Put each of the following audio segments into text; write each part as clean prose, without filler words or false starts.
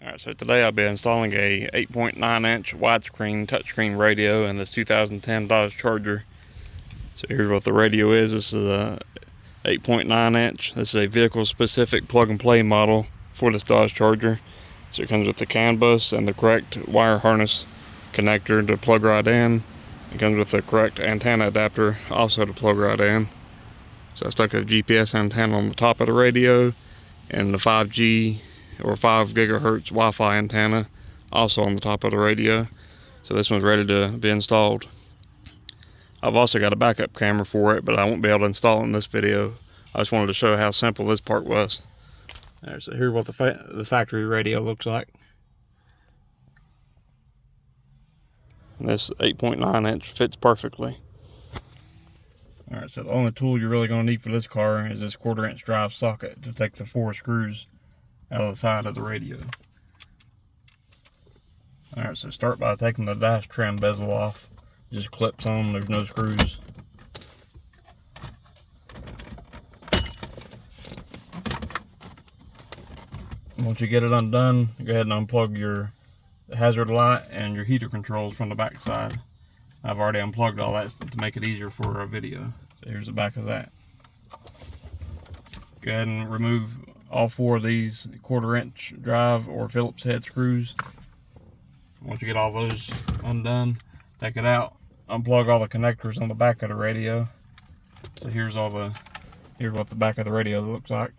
Alright, so today I'll be installing a 8.9-inch widescreen touchscreen radio in this 2010 Dodge Charger. So here's what the radio is. This is a 8.9-inch. This is a vehicle-specific plug-and-play model for this Dodge Charger. So it comes with the CAN bus and the correct wire harness connector to plug right in. It comes with the correct antenna adapter also to plug right in. So I stuck a GPS antenna on the top of the radio and the 5G or 5 gigahertz Wi-Fi antenna also on the top of the radio. So this one's ready to be installed. I've also got a backup camera for it, but I won't be able to install it in this video. I just wanted to show how simple this part was. Alright, so here's what the factory radio looks like. And this 8.9-inch fits perfectly. Alright, so the only tool you're really going to need for this car is this 1/4-inch drive socket to take the 4 screws out of the side of the radio. Alright, so start by taking the dash trim bezel off. It just clips on, there's no screws. Once you get it undone, go ahead and unplug your hazard light and your heater controls from the back side. I've already unplugged all that to make it easier for a video. So here's the back of that. Go ahead and remove all 4 of these 1/4-inch drive or Phillips head screws. Once you get all those undone, take it out, unplug all the connectors on the back of the radio. So here's what the back of the radio looks like.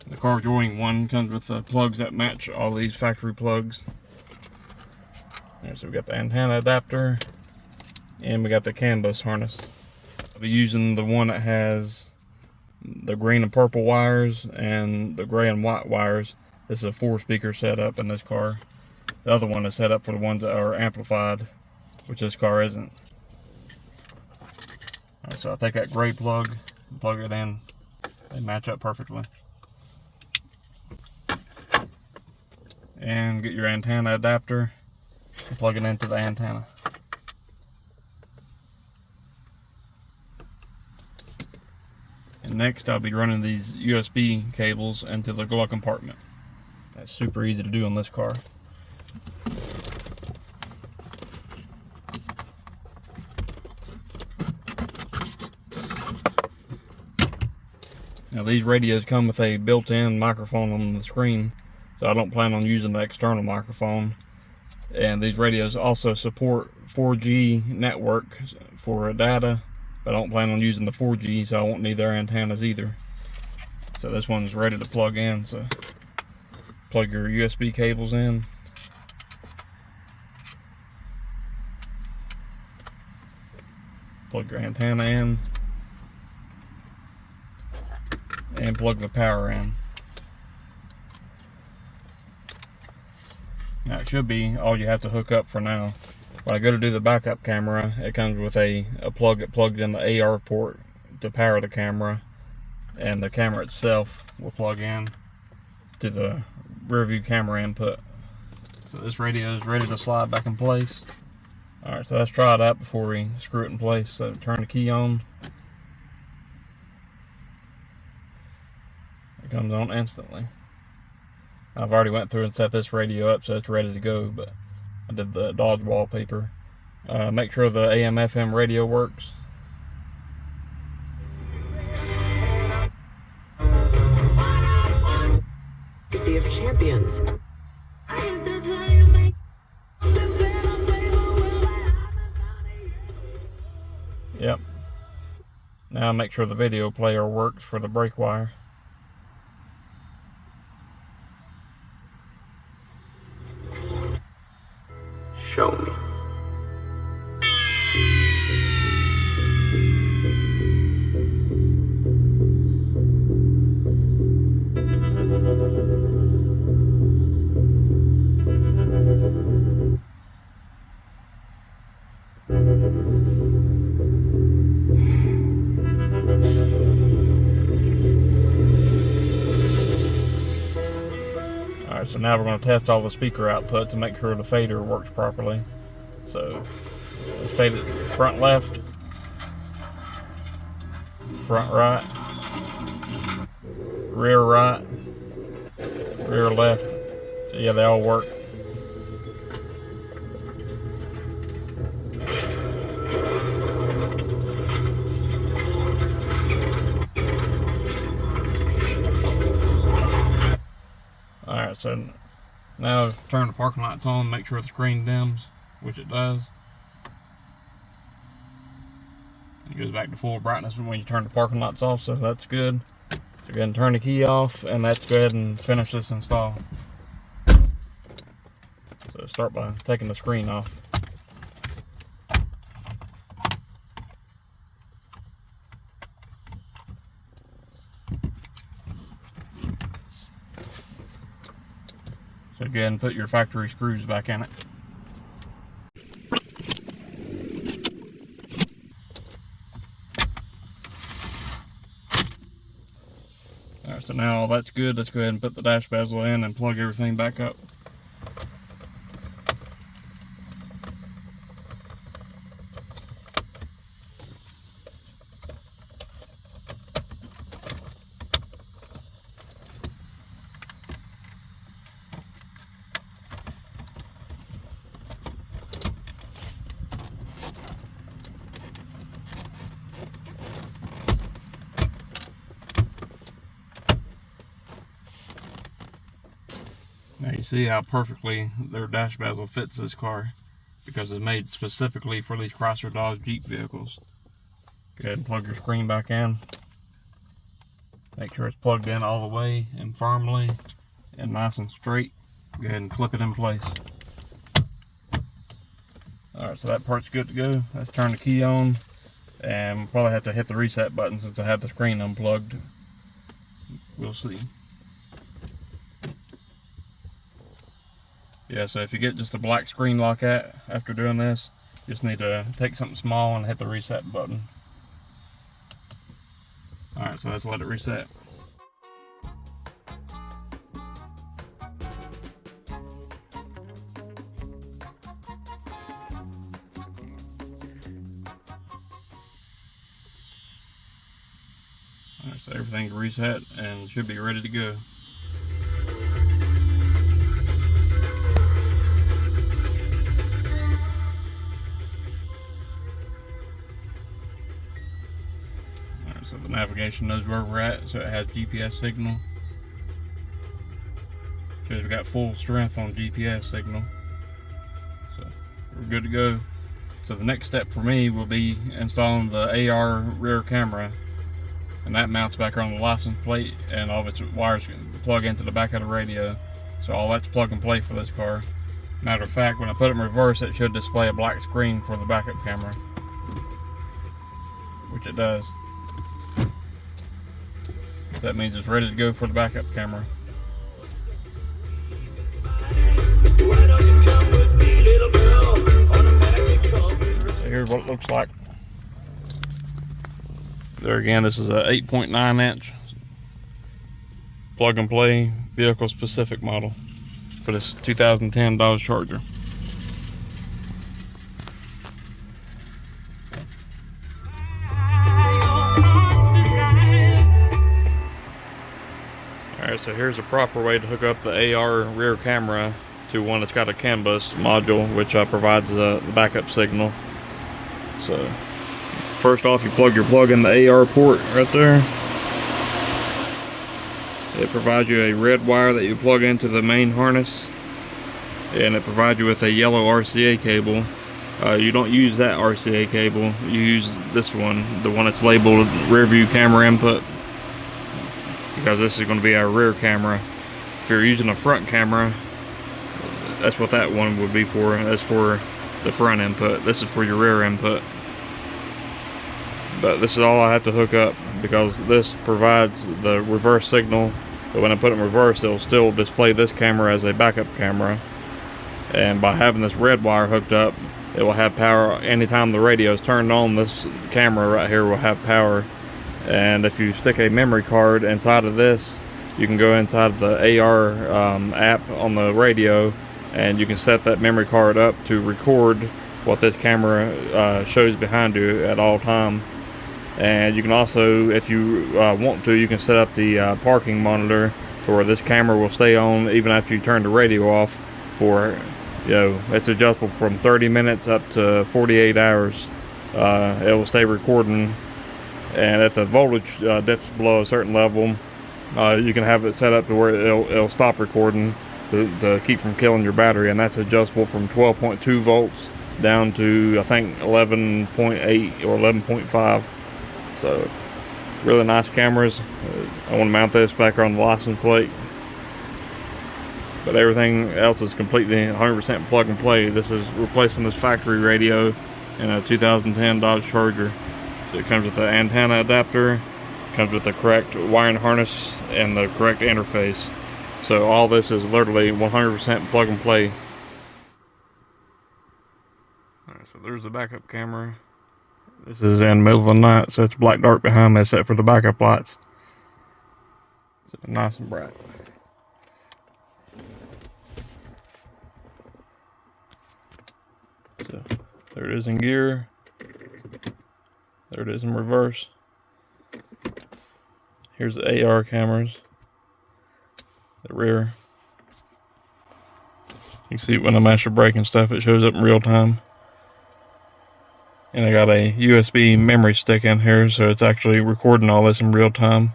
The car joining one comes with plugs that match all these factory plugs. So we got the antenna adapter and we got the CAN bus harness. I'll be using the one that has the green and purple wires and the gray and white wires. This is a 4-speaker setup in this car. The other one is set up for the ones that are amplified, which this car isn't. Alright, so I'll take that gray plug and plug it in. They match up perfectly. And get your antenna adapter and plug it into the antenna. And next I'll be running these USB cables into the glove compartment. That's super easy to do on this car. Now these radios come with a built-in microphone on the screen, so I don't plan on using the external microphone. And these radios also support 4G network for data, but I don't plan on using the 4G, so I won't need their antennas either. So this one's ready to plug in, so plug your USB cables in. Plug your antenna in. And plug the power in. Now it should be all you have to hook up for now. When I go to do the backup camera, it comes with a plug that plugs in the AR port to power the camera, and the camera itself will plug in to the rear view camera input. So this radio is ready to slide back in place. Alright, so let's try it out before we screw it in place. So turn the key on. It comes on instantly. I've already went through and set this radio up so it's ready to go, but I did the Dodge wallpaper. Make sure the AM/FM radio works. Sea of Champions. Yep. Now make sure the video player works for the brake wire. Show me. Alright, so now we're going to test all the speaker outputs to make sure the fader works properly. So let's fade it front left, front right, rear right, rear left. So yeah, they all work. Alright, so now turn the parking lights on, make sure the screen dims, which it does. It goes back to full brightness when you turn the parking lights off, so that's good. So go ahead and turn the key off, and let's go ahead and finish this install. So start by taking the screen off. So go ahead and put your factory screws back in it. Alright, so now all that's good. Let's go ahead and put the dash bezel in and plug everything back up. Now you see how perfectly their dash bezel fits this car, because it's made specifically for these Chrysler Dodge Jeep vehicles. Go ahead and plug your screen back in. Make sure it's plugged in all the way and firmly and nice and straight. Go ahead and clip it in place. Alright, so that part's good to go. Let's turn the key on, and we'll probably have to hit the reset button since I have the screen unplugged. We'll see. Yeah, so if you get just a black screen lock after doing this, you just need to take something small and hit the reset button. Alright, so let's let it reset. Alright, so everything's reset and should be ready to go. So the navigation knows where we're at, so it has GPS signal. Shows we got full strength on GPS signal. So we're good to go. So the next step for me will be installing the AR rear camera, and that mounts back on the license plate, and all of its wires plug into the back of the radio. So all that's plug and play for this car. Matter of fact, when I put it in reverse, it should display a black screen for the backup camera, which it does. That means it's ready to go for the backup camera. So here's what it looks like. There again, this is a 8.9 inch plug and play vehicle specific model for this 2010 Dodge Charger. Alright, so here's a proper way to hook up the AR rear camera to one that's got a CAN bus module, which provides the backup signal. So first off, you plug your plug in the AR port right there. It provides you a red wire that you plug into the main harness, and it provides you with a yellow RCA cable. You don't use that RCA cable, you use this one, the one that's labeled rear view camera input, because this is going to be our rear camera. If you're using a front camera, that's what that one would be for. That's for the front input. This is for your rear input. But this is all I have to hook up, because this provides the reverse signal. But when I put it in reverse, it'll still display this camera as a backup camera. And by having this red wire hooked up, it will have power anytime the radio is turned on. This camera right here will have power. And if you stick a memory card inside of this, you can go inside the AR app on the radio, and you can set that memory card up to record what this camera shows behind you at all time. And you can also, if you want to, you can set up the parking monitor to where this camera will stay on even after you turn the radio off for, it's adjustable from 30 minutes up to 48 hours. It will stay recording, and if the voltage dips below a certain level, you can have it set up to where it'll stop recording to keep from killing your battery, and that's adjustable from 12.2 volts down to I think 11.8 or 11.5. So really nice cameras. I want to mount this back on the license plate, but everything else is completely 100% plug and play. This is replacing this factory radio in a 2010 Dodge Charger. So it comes with the antenna adapter, comes with the correct wiring harness and the correct interface. So all this is literally 100% plug and play. Alright, so there's the backup camera. This is in the middle of the night, so it's black dark behind me except for the backup lights. So nice and bright. So there it is in gear. There it is in reverse. Here's the AR cameras. The rear. You can see when I mash the brake and stuff, it shows up in real time. And I got a USB memory stick in here, so it's actually recording all this in real time.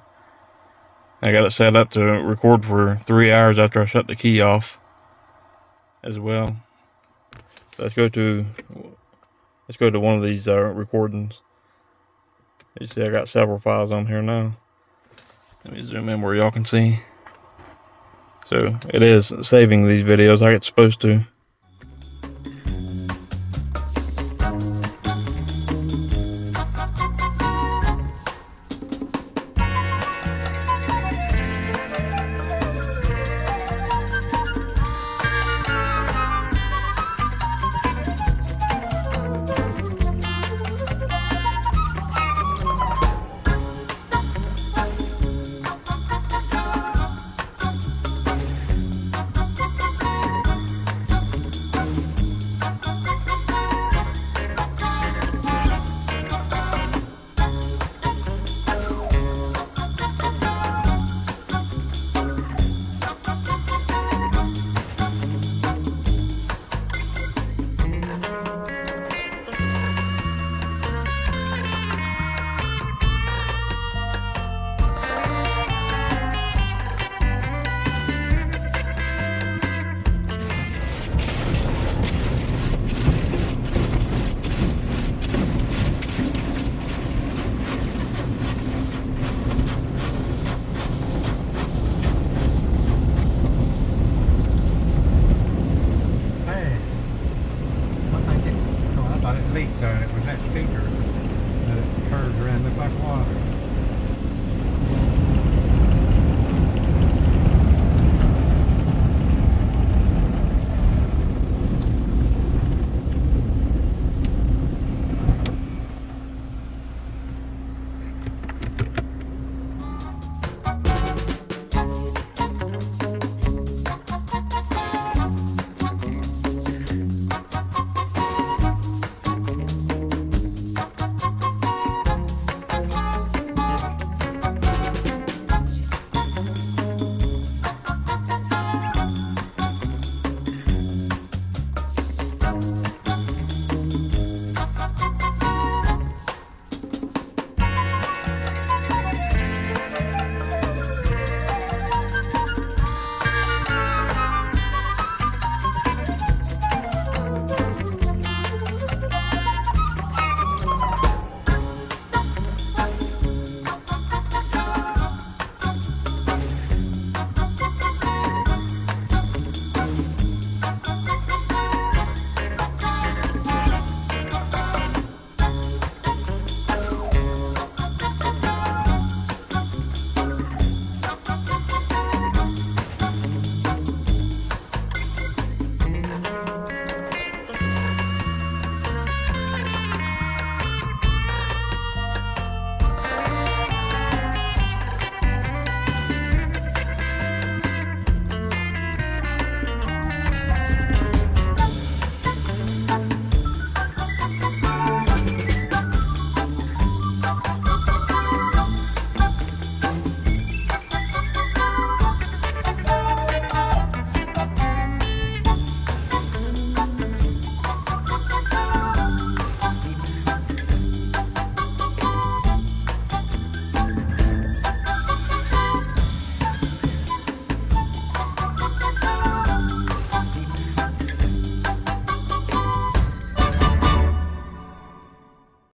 I got it set up to record for 3 hours after I shut the key off as well. So let's go to one of these recordings. You see I got several files on here now. Let me zoom in where y'all can see. So it is saving these videos like it's supposed to.